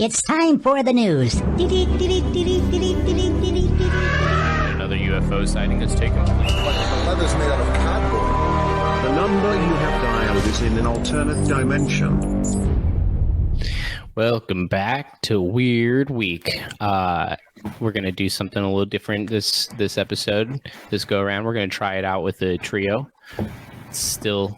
It's time for the news. Another UFO sighting has taken place. The leather's made out of cardboard. The number you have dialed is in an alternate dimension. Welcome back to Weird Week. We're gonna do something a little different this episode. This go around, we're gonna try it out with a trio. Still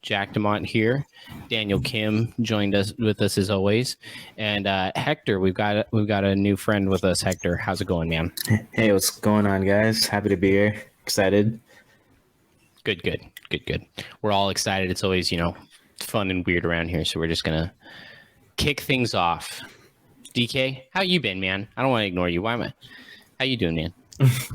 Jack DeMont here. Daniel Kim joined us as always, and Hector. We've got a new friend with us. Hector, how's it going, man? Hey, what's going on, guys? Happy to be here. Excited. Good. We're all excited. It's always fun and weird around here, so we're just gonna kick things off. DK, how you been, man? I don't want to ignore you. How you doing, man?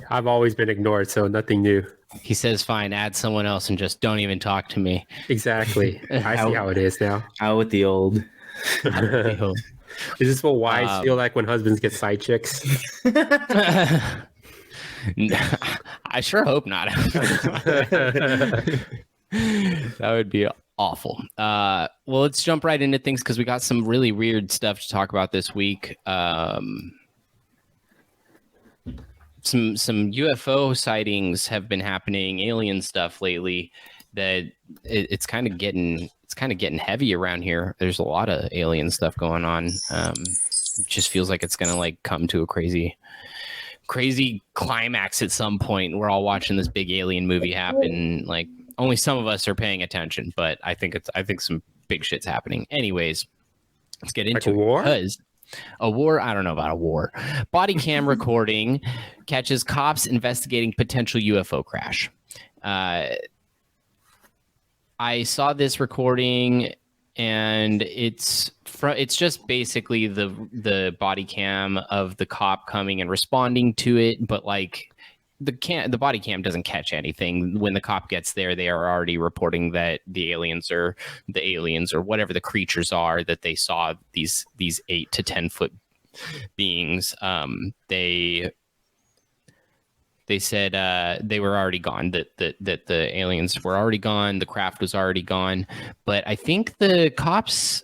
I've always been ignored, so nothing new. He says, fine, add someone else and just don't even talk to me. Exactly. I see how it is now. Out with the old. Is this what wives feel like when husbands get side chicks? I sure hope not. That would be awful. Well, let's jump right into things because we got some really weird stuff to talk about this week. Some UFO sightings have been happening, alien stuff lately. That it's kind of getting heavy around here. There's a lot of alien stuff going on. It just feels like it's gonna come to a crazy climax at some point. We're all watching this big alien movie happen. Only some of us are paying attention, but I think some big shit's happening. Anyways, let's get into a war? A war? I don't know about a war. Body cam recording catches cops investigating potential UFO crash. I saw this recording, and it's just basically the body cam of the cop coming and responding to it, but the body cam doesn't catch anything. When the cop gets there, they are already reporting that the aliens or whatever the creatures are that they saw, these 8 to 10 foot beings. They said they were already gone, that the aliens were already gone, the craft was already gone. But I think the cops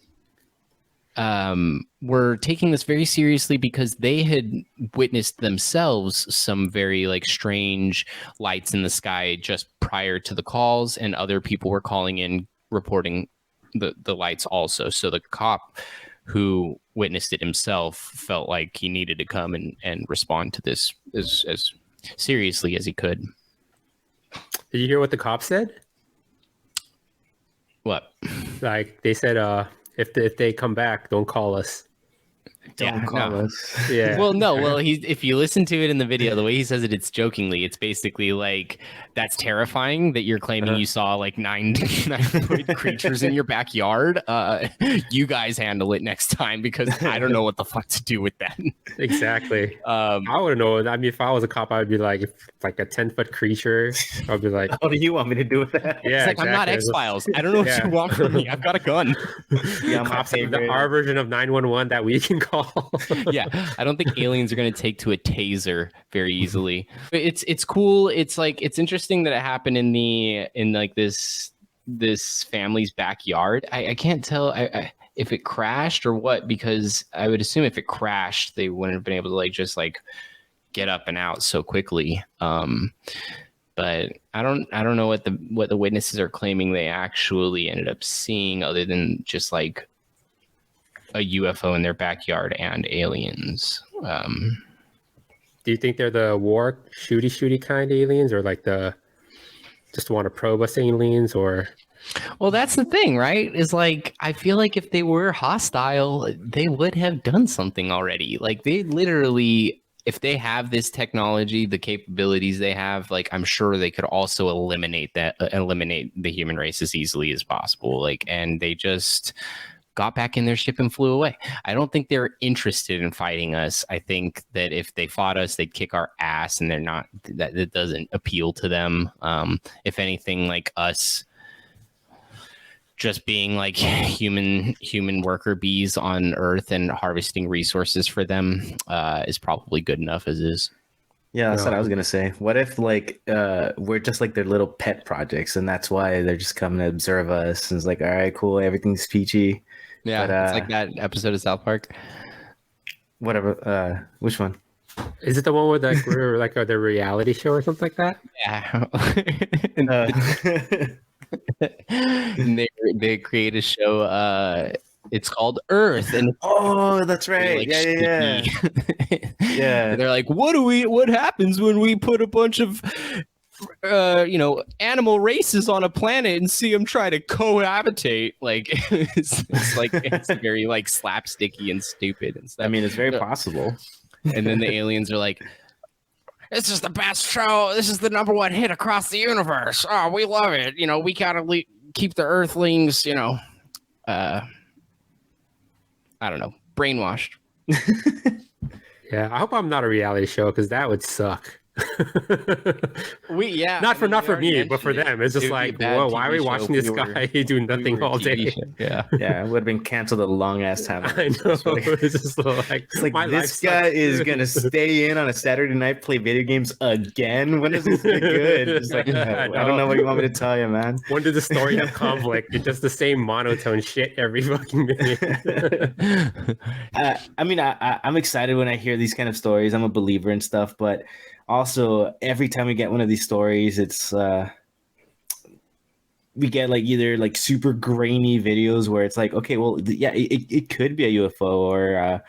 were taking this very seriously because they had witnessed themselves some very strange lights in the sky just prior to the calls, and other people were calling in reporting the lights also. So the cop who witnessed it himself felt like he needed to come and respond to this as seriously as he could. Did you hear what the cop said? What? They said, if they come back, don't call us. Don't call us. Yeah. Well, no. Well, if you listen to it in the video, the way he says it, it's jokingly. It's basically that's terrifying that you're claiming you saw 9-foot creatures in your backyard. You guys handle it next time, because I don't know what the fuck to do with that. Exactly. I wouldn't know. I mean, if I was a cop, I would be like, if a 10-foot creature, I'd be like, what do you want me to do with that? Yeah, it's exactly. I'm not X-Files. I don't know what you want from me. I've got a gun. Yeah, cops have our version of 911 that we can call. Yeah, I don't think aliens are going to take to a taser very easily. But it's cool. It's interesting that it happened in this family's backyard. I can't tell if it crashed or what, because I would assume if it crashed, they wouldn't have been able to just get up and out so quickly. But I don't know what the witnesses are claiming they actually ended up seeing, other than just a UFO in their backyard and aliens. Do you think they're the war shooty kind of aliens, or the just want to probe us aliens, or? Well, that's the thing, right? Is I feel like if they were hostile, they would have done something already. They literally, if they have this technology, the capabilities they have, I'm sure they could also eliminate the human race as easily as possible. And they just got back in their ship and flew away. I don't think they're interested in fighting us. I think that if they fought us, they'd kick our ass, and they're not. That doesn't appeal to them. If anything, us just being human worker bees on Earth and harvesting resources for them is probably good enough as is. Yeah, that's what I was gonna say. What if we're just their little pet projects, and that's why they're just coming to observe us, and it's all right, cool, everything's peachy. Yeah, but, it's like that episode of South Park. Whatever. Which one? Is it the one with like we're like the reality show or something like that? Yeah. Uh, And they create a show. It's called Earth, and it's oh, that's very, right. like, Yeah. sticky. Yeah. They're like, what happens when we put a bunch of animal races on a planet and see them try to cohabitate? Like, it's very like slapsticky and stupid and stuff. I mean, it's very possible. And then the aliens are like, this is the best show. This is the #1 hit across the universe. Oh, we love it. We gotta keep the Earthlings, I don't know, brainwashed. Yeah, I hope I'm not a reality show because that would suck. Not for me, but for them. It's just like, whoa, why are we watching this guy do nothing all day? Yeah, it would have been canceled a long ass time. I know. It's just like, it's like this guy is gonna stay in on a Saturday night, play video games again. When is this get good? It's like, I don't know what you want me to tell you, man. When did the story have conflict? It's just the same monotone shit every fucking minute. I mean, I'm excited when I hear these kind of stories. I'm a believer in stuff, but also every time we get one of these stories, it's we get like either like super grainy videos where it's like, okay, well, it could be a UFO or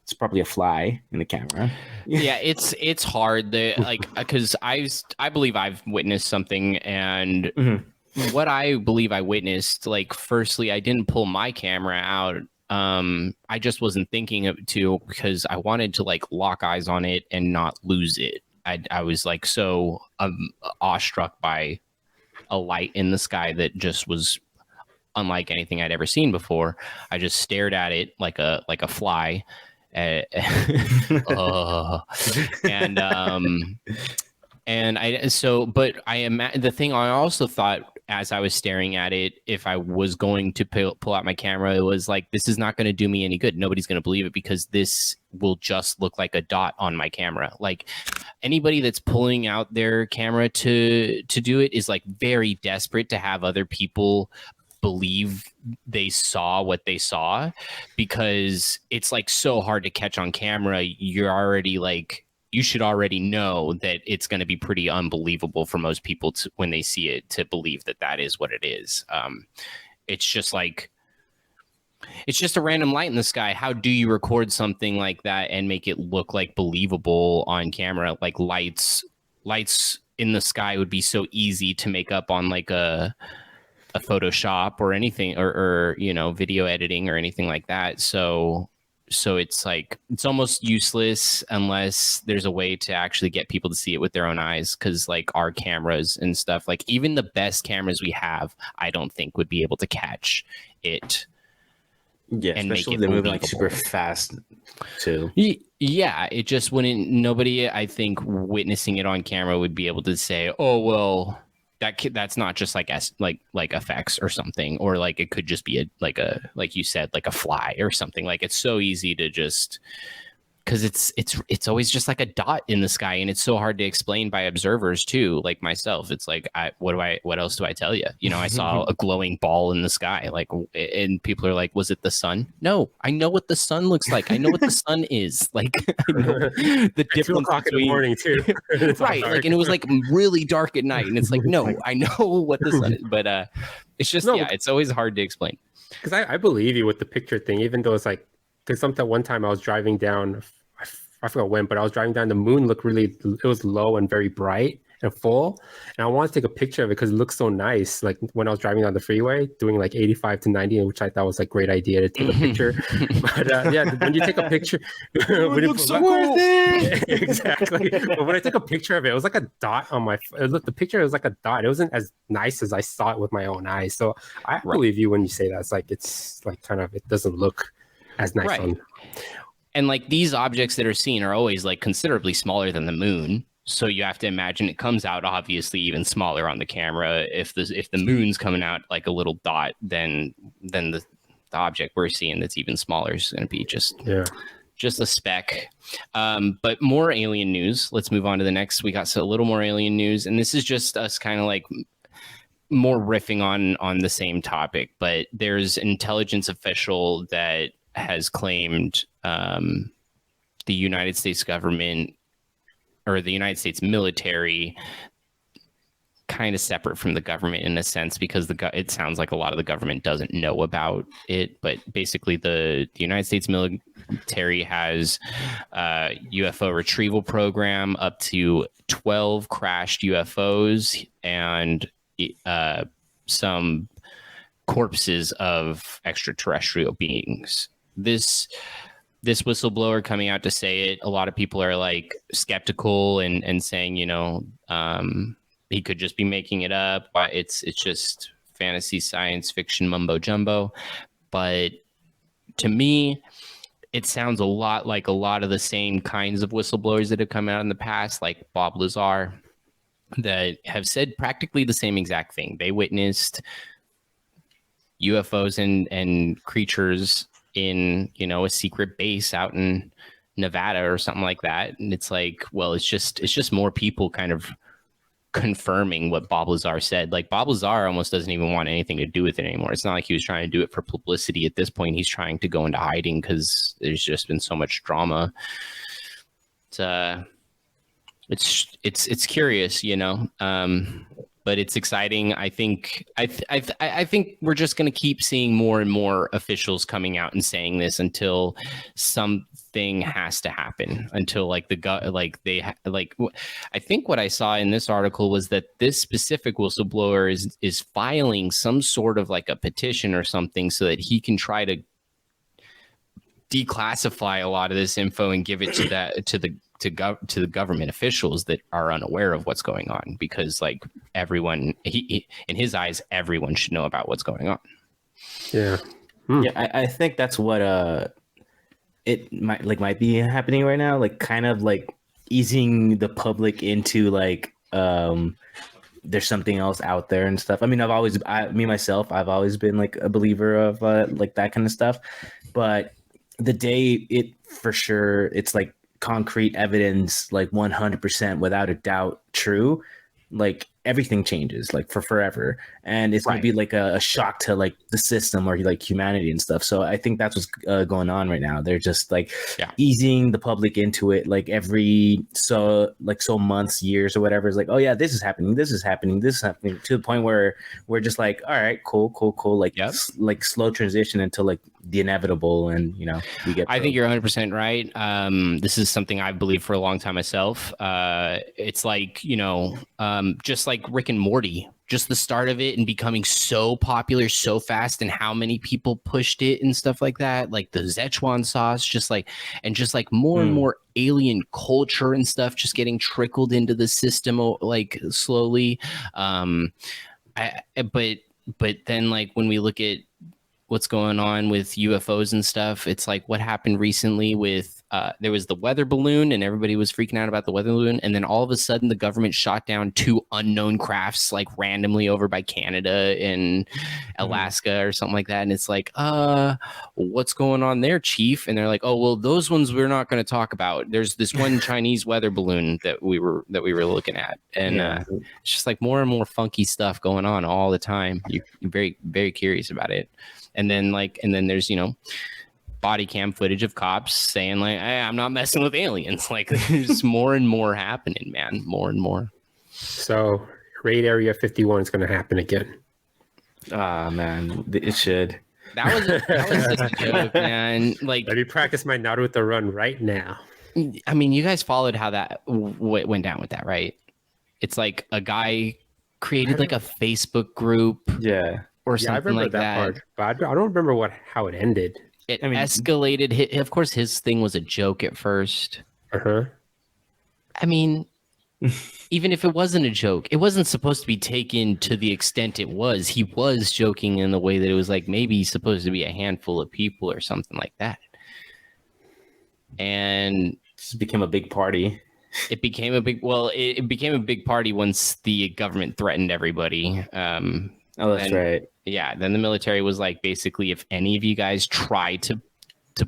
it's probably a fly in the camera. Yeah, it's hard because I believe I've witnessed something, and what I believe I witnessed, like, firstly, I didn't pull my camera out. I just wasn't thinking to, because I wanted to like lock eyes on it and not lose it. I was like so awestruck by a light in the sky that just was unlike anything I'd ever seen before. I just stared at it like a fly, and the thing I also thought as I was staring at it, if I was going to pull out my camera, it was like, this is not going to do me any good. Nobody's going to believe it because this will just look like a dot on my camera. Like, anybody that's pulling out their camera to do it is like very desperate to have other people believe they saw what they saw, because it's like so hard to catch on camera. You're already like, you should already know that it's going to be pretty unbelievable for most people when they see it to believe that is what it is. It's just like, it's just a random light in the sky. How do you record something like that and make it look like believable on camera? Like lights in the sky would be so easy to make up on like a Photoshop or anything, or video editing or anything like that. So it's like, it's almost useless unless there's a way to actually get people to see it with their own eyes. Because like our cameras and stuff, like even the best cameras we have, I don't think would be able to catch it. Yeah, and especially make it they move like super fast too. Yeah, it just wouldn't. Nobody, I think, witnessing it on camera would be able to say, "Oh well, that's not just like effects or something," or like it could just be like you said, like a fly or something. Like, it's so easy to just, because it's always just like a dot in the sky, and it's so hard to explain by observers too, like myself. It's like, what else do I tell you? I saw a glowing ball in the sky, like, and people are like, was it the sun? No, I know what the sun looks like. I know what the sun is. Like, I know the difference 2 o'clock in the morning too. Right, like, and it was like really dark at night, and it's like, no, I know what the sun is, but it's just, it's always hard to explain. Because I believe you with the picture thing, even though it's like, because one time I was driving down, I forgot when, but I was driving down, the moon looked it was low and very bright and full, and I wanted to take a picture of it because it looks so nice. Like when I was driving down the freeway doing like 85 to 90, which I thought was like a great idea to take a picture. But when you take a picture, it looks so worth it. Exactly. But when I took a picture of it, it was like a dot on my. The picture was like a dot. It wasn't as nice as I saw it with my own eyes. So I believe you when you say that. It's like kind of, it doesn't look as nice. Right. And like, these objects that are seen are always like considerably smaller than the moon. So you have to imagine it comes out obviously even smaller on the camera. If the moon's coming out like a little dot, then the object we're seeing that's even smaller is going to be just a speck. But more alien news. Let's move on to the next. We got a little more alien news, and this is just us kind of like more riffing on the same topic. But there's an intelligence official that has claimed the United States government or the United States military kind of separate from the government in a sense, because it sounds like a lot of the government doesn't know about it. But basically, the United States military has a UFO retrieval program up to 12 crashed UFOs and some corpses of extraterrestrial beings. This whistleblower coming out to say it, a lot of people are like skeptical and saying, he could just be making it up. It's just fantasy science fiction mumbo jumbo. But to me, it sounds a lot like a lot of the same kinds of whistleblowers that have come out in the past, like Bob Lazar, that have said practically the same exact thing. They witnessed UFOs and creatures in, a secret base out in Nevada or something like that. And it's like, well, it's just more people kind of confirming what Bob Lazar said. Like, Bob Lazar almost doesn't even want anything to do with it anymore. It's not like he was trying to do it for publicity at this point. He's trying to go into hiding because there's just been so much drama. It's curious, but it's exciting. I think we're just going to keep seeing more and more officials coming out and saying this until something has to happen. Until I think what I saw in this article was that this specific whistleblower is filing some sort of like a petition or something so that he can try to declassify a lot of this info and give it to the government officials that are unaware of what's going on, because like everyone, he in his eyes, everyone should know about what's going on. Yeah. Yeah, I think that's what it might be happening right now, like kind of like easing the public into like there's something else out there and stuff. I mean, I've always been like a believer of like that kind of stuff, but the day it's like concrete evidence, like 100% without a doubt true, like everything changes like for forever, and it's gonna be like a shock to like the system or like humanity and stuff. So I think that's what's going on right now. They're just like easing the public into it, like every so months, years or whatever. It's like, oh yeah, this is happening, to the point where we're just like, all right, cool, like like slow transition until like the inevitable, and we get. I think you're 100% right. This is something I've believed for a long time myself. It's like just like Rick and Morty, just the start of it and becoming so popular so fast, and how many people pushed it and stuff like that, like the Szechuan sauce, just like more and more alien culture and stuff just getting trickled into the system like slowly. But then like when we look at what's going on with UFOs and stuff, it's like what happened recently with there was the weather balloon, and everybody was freaking out about the weather balloon, and then all of a sudden the government shot down 2 unknown crafts like randomly over by Canada and Alaska or something like that, and it's like, what's going on there, chief? And they're like, oh well, those ones we're not going to talk about. There's this one Chinese weather balloon that we were looking at, and it's just like more and more funky stuff going on all the time. You're very, very curious about it. And then there's body cam footage of cops saying like, hey, I'm not messing with aliens. Like there's more and more happening, man. More and more. So Raid Area 51 is going to happen again. Ah, man, it should. That was a joke, man. Like, let me practice my Naruto run right now. I mean, you guys followed how that went down with that, right? It's like a guy created like a Facebook group. Yeah. Or something I remember like that. Part, but I don't remember how it ended. It escalated. Of course, his thing was a joke at first. Uh-huh. I mean, even if it wasn't a joke, it wasn't supposed to be taken to the extent it was. He was joking in the way that it was like maybe supposed to be a handful of people or something like that. And it became a big party. It became a big party once the government threatened everybody. Oh, that's right. Yeah, then the military was like, basically, if any of you guys try to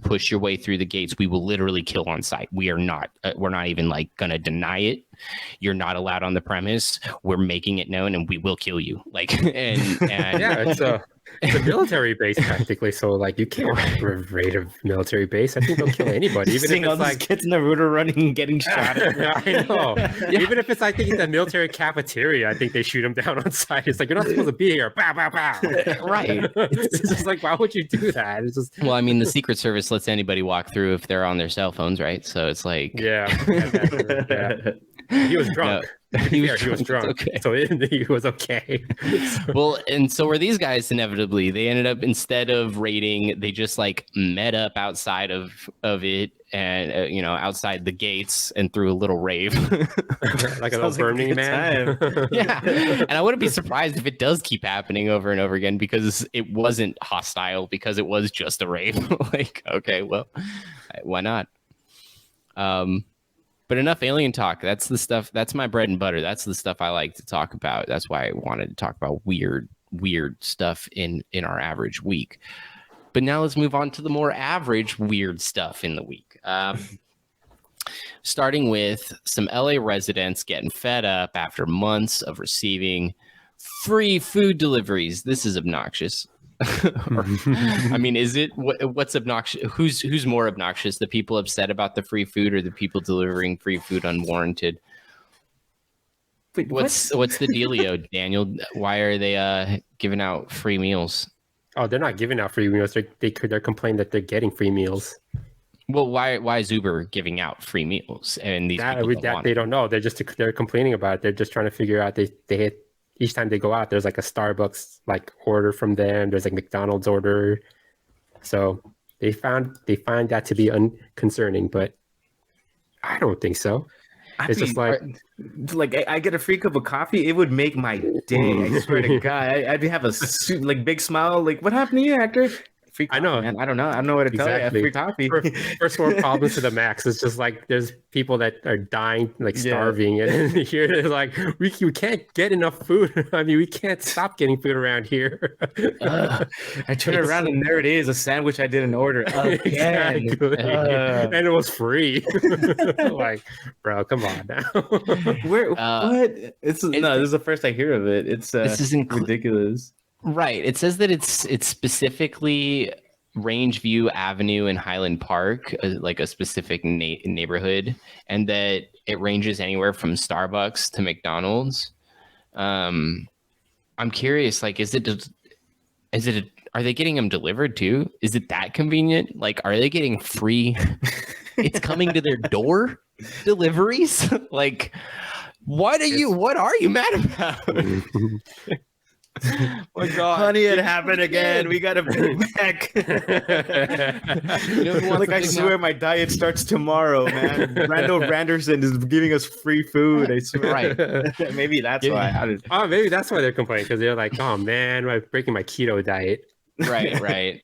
push your way through the gates, we will literally kill on sight. We're not even like gonna deny it. You're not allowed on the premise. We're making it known, and we will kill you. Like, and yeah, It's a military base practically, so like you can't raid a military base. I think they'll kill anybody, even Seeing if all it's these like kids in Naruto running and getting shot at. I know. Even if it's, I think it's a military cafeteria, I think they shoot them down on sight. It's like, you're not supposed to be here. Bow, bow, bow. Right. It's just like, why would you do that? It's just, Well, I mean, the Secret Service lets anybody walk through if they're on their cell phones, right? So it's like, yeah. He was drunk. he He was drunk. Okay. So he was okay. Well, and so were these guys inevitably. They ended up, instead of raiding, they just like met up outside of it and, outside the gates and threw a little rave. Like a little Burning Man. Yeah. And I wouldn't be surprised if it does keep happening over and over again because it wasn't hostile, because it was just a rave. Like, okay, well, why not? But enough alien talk. That's the stuff. That's my bread and butter. That's the stuff I like to talk about. That's why I wanted to talk about weird stuff in our average week. But now let's move on to the more average weird stuff in the week. Starting with some LA residents getting fed up after months of receiving free food deliveries. This is obnoxious. I mean, is it what's obnoxious? Who's more obnoxious? The people upset about the free food or the people delivering free food unwarranted? Wait, what's the dealio, Daniel? Why are they giving out free meals? Oh, they're not giving out free meals. They're complaining that they're getting free meals. Well, why is Uber giving out free meals? And these people don't want they it? don't know. They're complaining about it. They're just trying to figure out. They hit each time they go out. There's like a Starbucks like order from them. There's like McDonald's order. So they find that to be unconcerning, but I don't think so. It's just like I get a free cup of coffee. It would make my day. I swear to God, I'd have a big smile. Like, what happened to you, Hector? Free coffee, I know, man. I don't know what to tell you. Free coffee. First world problems to the max. It's just like there's people that are dying, like starving, and here they're like, we can't get enough food. I mean, we can't stop getting food around here. I turn around and there it is, a sandwich I didn't order again. Exactly. And it was free. Like, bro, come on now. Where? What? This is the first I hear of it. It's this is ridiculous. Right. It says that it's specifically Rangeview Avenue in Highland Park, like a specific neighborhood, and that it ranges anywhere from Starbucks to McDonald's. I'm curious, like, are they getting them delivered too? Is it that convenient? Like, are they getting free? It's coming to their door deliveries? Like, what are you mad about? My God, honey, it happened again. We got a Big Mac. I swear, my diet starts tomorrow, man. Randall Randerson is giving us free food. I swear. Right? Maybe that's why. Oh, maybe that's why they're complaining, because they're like, "Oh man, I'm breaking my keto diet." Right.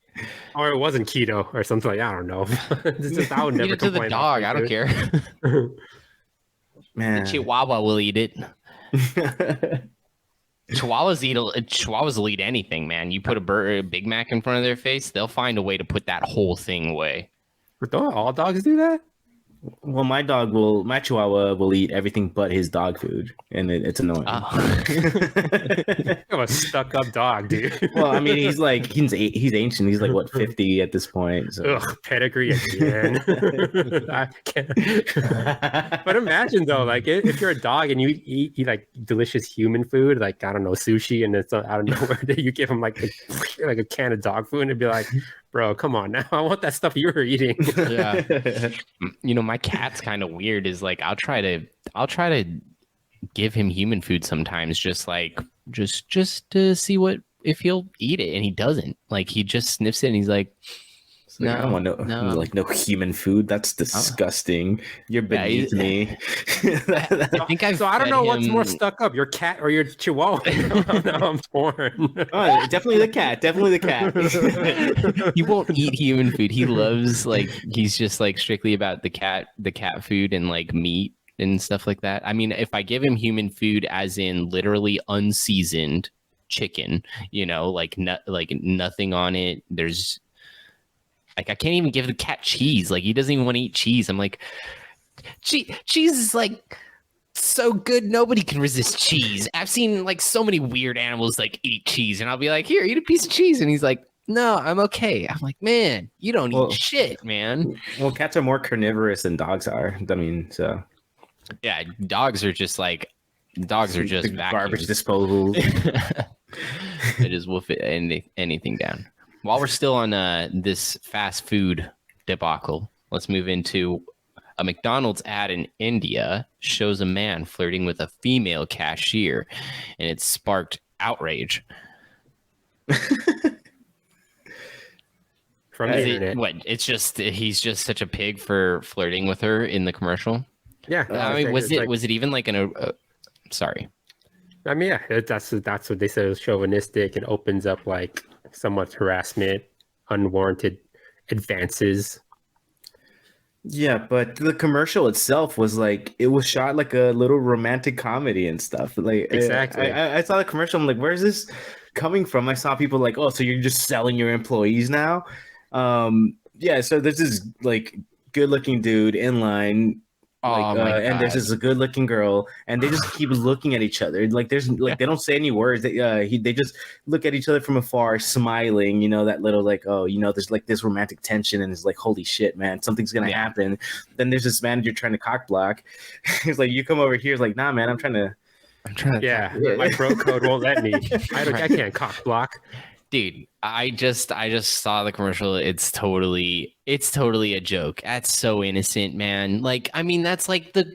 Or it wasn't keto or something like, I don't know. It's just, I would never Eat it to the complain dog. about I don't care. Man, The Chihuahua will eat it. Chihuahuas will eat anything, man. You put a Big Mac in front of their face, they'll find a way to put that whole thing away. But don't all dogs do that? Well, my Chihuahua will eat everything but his dog food, and it's annoying. Oh. I'm a stuck-up dog, dude. Well, I mean, he's ancient. He's like what 50 at this point. So. Ugh, pedigree again. I can't. But imagine though, like if you're a dog and you eat like delicious human food, like I don't know, sushi, and it's out of nowhere that you give him like a can of dog food, and it'd be like, bro, come on now, I want that stuff you were eating. Yeah. My cat's kind of weird. Is like I'll try to give him human food sometimes, just to see if he'll eat it, and he doesn't. Like he just sniffs it and he's like, no, I don't want no human food. That's disgusting. You're beneath me. I think I don't know what's more stuck up, your cat or your Chihuahua. Now I'm torn. Oh, definitely the cat. He won't eat human food. He loves he's just like strictly about the cat food and like meat and stuff like that. I mean, if I give him human food as in literally unseasoned chicken, like nothing on it, there's like I can't even give the cat cheese. Like he doesn't even want to eat cheese. I'm like, cheese is like so good. Nobody can resist cheese. I've seen like so many weird animals like eat cheese, and I'll be like, here, eat a piece of cheese, and he's like, no, I'm okay. I'm like, man, you don't eat shit, man. Well, cats are more carnivorous than dogs are. I mean, so yeah, dogs are just garbage disposal. They just wolf anything down. While we're still on this fast food debacle, let's move into a McDonald's ad in India shows a man flirting with a female cashier, and it sparked outrage. From the internet. It's just he's just such a pig for flirting with her in the commercial. Yeah, I mean, was it even like sorry? I mean, yeah, that's what they said. It was chauvinistic. It opens up like somewhat harassment, unwarranted advances. Yeah, but the commercial itself was like, it was shot like a little romantic comedy and stuff. Like, exactly. I saw the commercial. I'm like, where's this coming from? I saw people like, oh, so you're just selling your employees now? Yeah. So there's this like good-looking dude in line. And there's this good-looking girl, and they just keep looking at each other. Like there's like they don't say any words. They just look at each other from afar, smiling. You know, that little like, oh, you know, there's like this romantic tension, and it's like, holy shit, man, something's gonna happen. Then there's this manager trying to cock block. He's like, you come over here. He's like, nah, man, I'm trying to. Yeah, my bro code won't let me. I can't cock block. Dude, I just saw the commercial. It's totally a joke. That's so innocent, man. Like, I mean, that's like the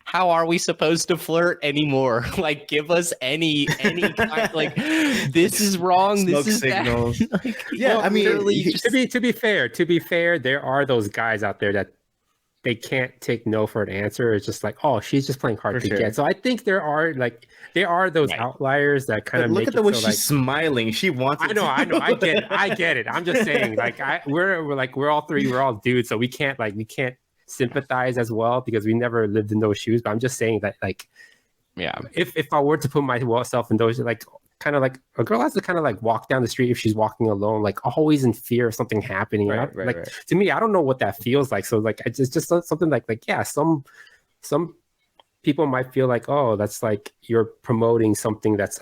how are we supposed to flirt anymore? Like, give us any kind, like, this is wrong. Smoke this is signals. like, yeah, I mean, to be fair, there are those guys out there that they can't take no for an answer. It's just like, oh, she's just playing hard to get. So I think there are those outliers that kind of look make at the it way so, she's like, smiling. She wants. I know. I get it. I'm just saying, like, we're all dudes, so we can't sympathize as well because we never lived in those shoes. But I'm just saying that, like, yeah, if I were to put myself in those, like, kind of like a girl has to kind of like walk down the street if she's walking alone, like always in fear of something happening. Right. To me, I don't know what that feels like. So like, it's just something like yeah, some people might feel like, oh, that's like you're promoting something that's.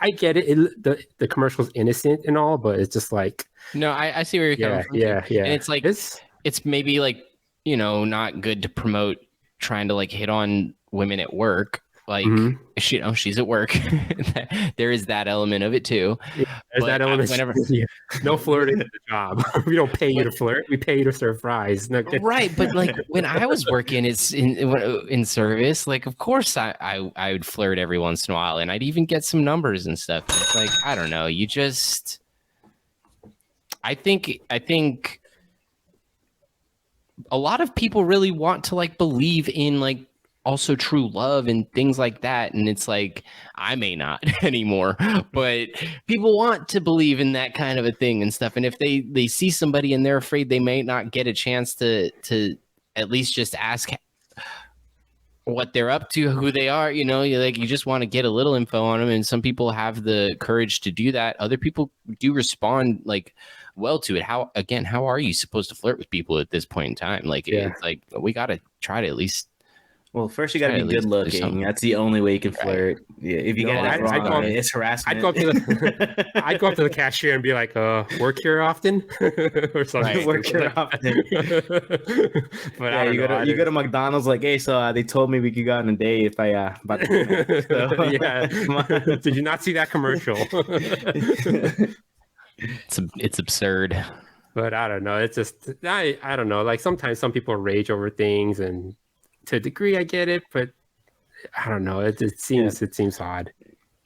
I get it. The commercial's innocent and all, but it's just like, no, I see where you're coming from. Yeah. And it's like it's maybe like, you know, not good to promote trying to like hit on women at work. Like, you know, she's at work. There is that element of it too. Yeah, there's that element. No flirting at the job. We don't pay you to flirt. We pay you to serve fries. No, right, but like when I was working, it's in service. Like, of course, I would flirt every once in a while, and I'd even get some numbers and stuff. It's like, I don't know. You just, I think a lot of people really want to like believe in like also true love and things like that, and it's like, I may not anymore, but people want to believe in that kind of a thing and stuff. And if they see somebody and they're afraid they may not get a chance to at least just ask what they're up to, who they are, you know, you just want to get a little info on them. And some people have the courage to do that. Other people do respond like well to it. How are you supposed to flirt with people at this point in time? Like, it's like, we got to try to at least. Well, first you got to be good looking. That's the only way you can flirt. Right. Yeah, if you get it wrong, it's harassment. I'd go up to the cashier and be like, "Work here often?" or something. Right. Work here often. But yeah, you go to McDonald's like, "Hey, so they told me we could go on a date if I about to so, yeah. Did you not see that commercial? It's absurd. But I don't know. It's just I don't know. Like sometimes some people rage over things and. To a degree, I get it, but I don't know. It seems odd.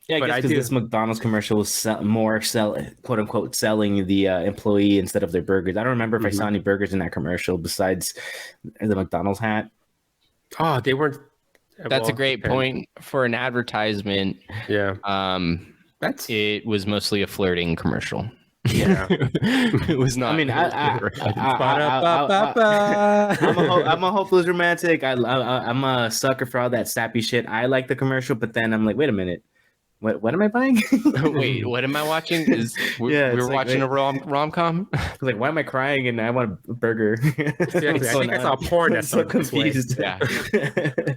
Yeah, I guess because this McDonald's commercial was quote unquote selling the employee instead of their burgers. I don't remember if I saw any burgers in that commercial besides the McDonald's hat. Oh, they weren't. That's a great point for an advertisement. Yeah. It was mostly a flirting commercial. Yeah, it was not. I mean, I'm a hopeless romantic. I'm a sucker for all that sappy shit. I like the commercial, but then I'm like, wait a minute, What am I buying? Wait, what am I watching? Yeah, we're it's like, watching wait. a rom-com? Like, why am I crying and I want a burger? Seriously, I think I saw porn I'm that so started this way. confused. Yeah.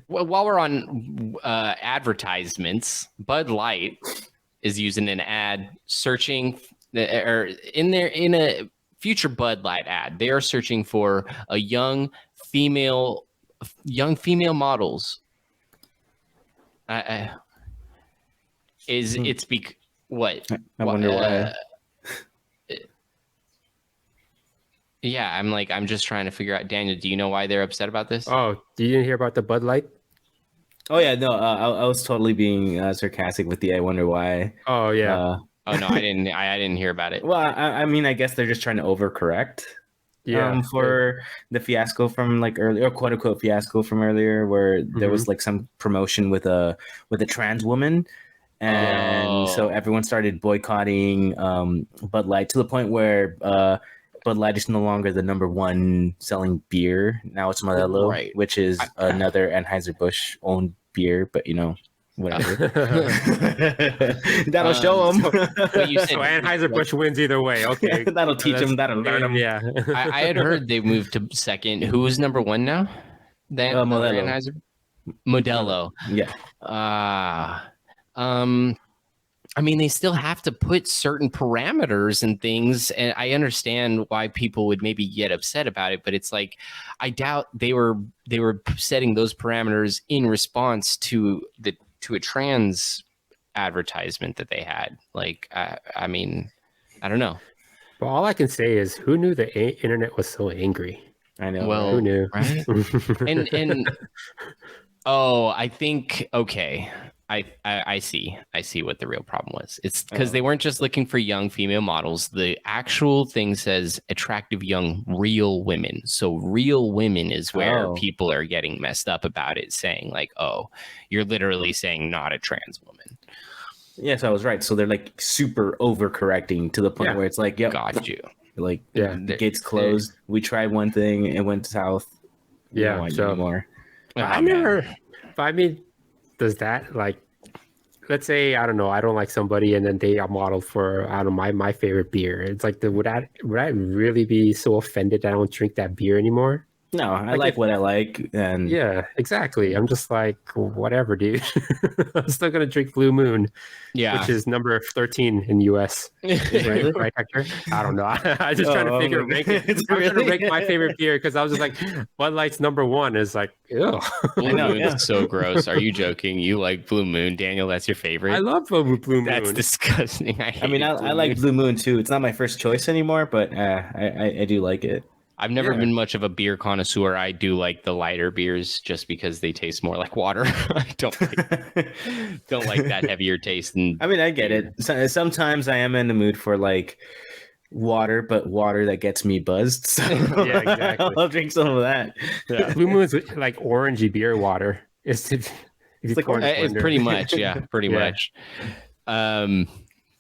Well, while we're on advertisements, Bud Light is using an ad searching or in a future Bud Light ad, they are searching for a young female models. It's what? I wonder why. Yeah, I'm just trying to figure out. Daniel, do you know why they're upset about this? Oh, you didn't hear about the Bud Light? Oh yeah, no, I was totally being sarcastic with the I wonder why. Oh yeah, Oh no, I didn't hear about it. Well, I mean, I guess they're just trying to overcorrect. yeah. For the fiasco from like earlier, or quote unquote fiasco from earlier, where there was like some promotion with a trans woman, and so everyone started boycotting Bud Light to the point where Bud Light is no longer the number one selling beer. Now it's Modelo, Right. which is another Anheuser-Busch owned beer, but you know, whatever. That'll show them. But you said So Anheuser-Busch wins either way. Okay, That'll teach them. That'll learn them. Yeah. I had heard they moved to second. Who is number one now? Then Modelo. Anheuser? Modelo. Yeah. I mean, they still have to put certain parameters and things, and I understand why people would maybe get upset about it, but it's like I doubt they were setting those parameters in response to a trans advertisement that they had. Like, I mean, I don't know. But all I can say is, who knew the internet was so angry? I know. Well, Who knew? right? and oh, I think okay. I see what the real problem was. It's because they weren't just looking for young female models. The actual thing says attractive young real women. So real women is where people are getting messed up about it, saying like, oh, you're literally saying not a trans woman. Yes, I was right. So they're like super overcorrecting to the point where it's like, yep, Got you. like Yeah. the gates closed. We tried one thing, it went south. We don't want you anymore. I never. But I mean, does that like? Let's say I don't know. I don't like somebody, and then they are modeled for I don't know my favorite beer. It's like would I really be so offended that I don't drink that beer anymore? No, I like what I like, and Yeah, exactly. I'm just like whatever, dude. I'm still gonna drink Blue Moon, which is number 13 in US. Right, Hector? I don't know. I just trying to figure rank it. I'm trying to rank my favorite beer because I was just like Bud Light's number one is like ew. Blue Moon is so gross. Are you joking? You like Blue Moon, Daniel? That's your favorite? I love Blue Moon. That's disgusting. I mean, I like Blue Moon too. It's not my first choice anymore, but I do like it. I've never been much of a beer connoisseur. I do like the lighter beers just because they taste more like water. I don't like that heavier taste. And I mean, I get it. Sometimes I am in the mood for like water, but water that gets me buzzed. So Yeah, exactly. I'll drink some of that. Yeah. Blue Moon's like orangey beer water. It's pretty much, pretty much.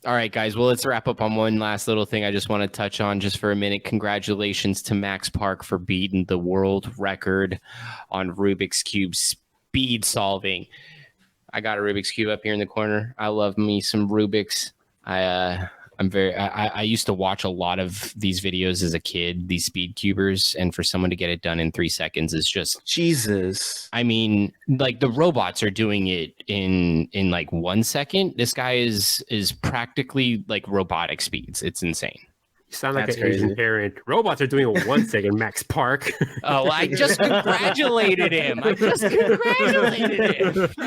All right, guys. Well, let's wrap up on one last little thing I just want to touch on just for a minute. Congratulations to Max Park for beating the world record on Rubik's Cube speed solving. I got a Rubik's Cube up here in the corner. I love me some Rubik's. I used to watch a lot of these videos as a kid, these speed cubers, and for someone to get it done in 3 seconds is just Jesus. I mean, like the robots are doing it in like 1 second. This guy is practically like robotic speeds. It's insane. You sound like That's an Asian crazy. parent. Robots are doing it 1 second, Max Park. Oh, I just congratulated him. I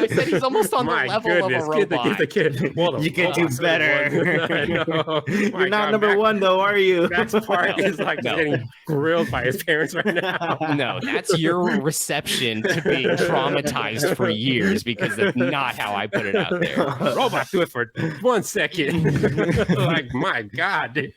said he's almost on the level of a robot. The kid. Well, You can do better. I know. You're not number one, though, are you? Max Park is like getting grilled by his parents right now. No, that's your reception to being traumatized for years because that's not how I put it out there. Robots do it for 1 second. Like, my God. Dude.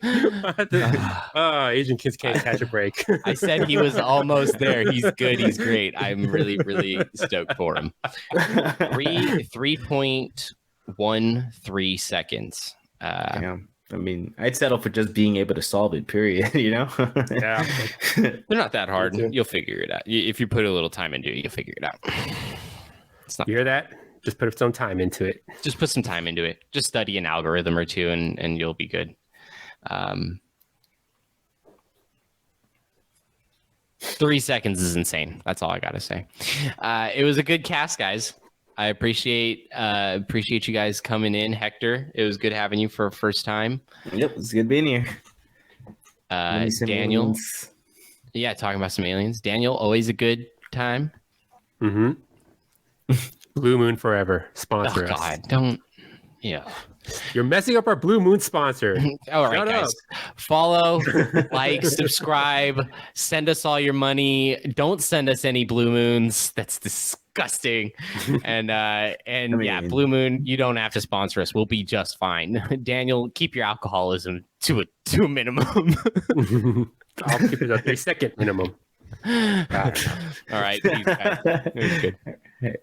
Asian kids can't catch a break. I said he was almost there. He's good. He's great. I'm really, really stoked for him. 3.13 seconds. Yeah. I mean, I'd settle for just being able to solve it, period, you know? Yeah. They're not that hard. You'll figure it out. If you put a little time into it, you'll figure it out. It's not. You hear that? Just put some time into it. Just put some time into it. Just study an algorithm or two, and you'll be good. 3 seconds is insane. That's all I gotta say. It was a good cast, guys. I appreciate you guys coming in. Hector, it was good having you for a first time. Yep, it's good being here. Daniel, yeah, talking about some aliens. Daniel, always a good time. Mm-hmm. Blue Moon Forever sponsor us. God, don't. Yeah. You're messing up our Blue Moon sponsor. All right, Shut guys. up. Follow, like, subscribe, send us all your money. Don't send us any blue moons. That's disgusting. And yeah, Blue Moon, you don't have to sponsor us. We'll be just fine. Daniel, keep your alcoholism to a minimum. I'll keep it a 3-second minimum. All right. Peace, guys. It was good.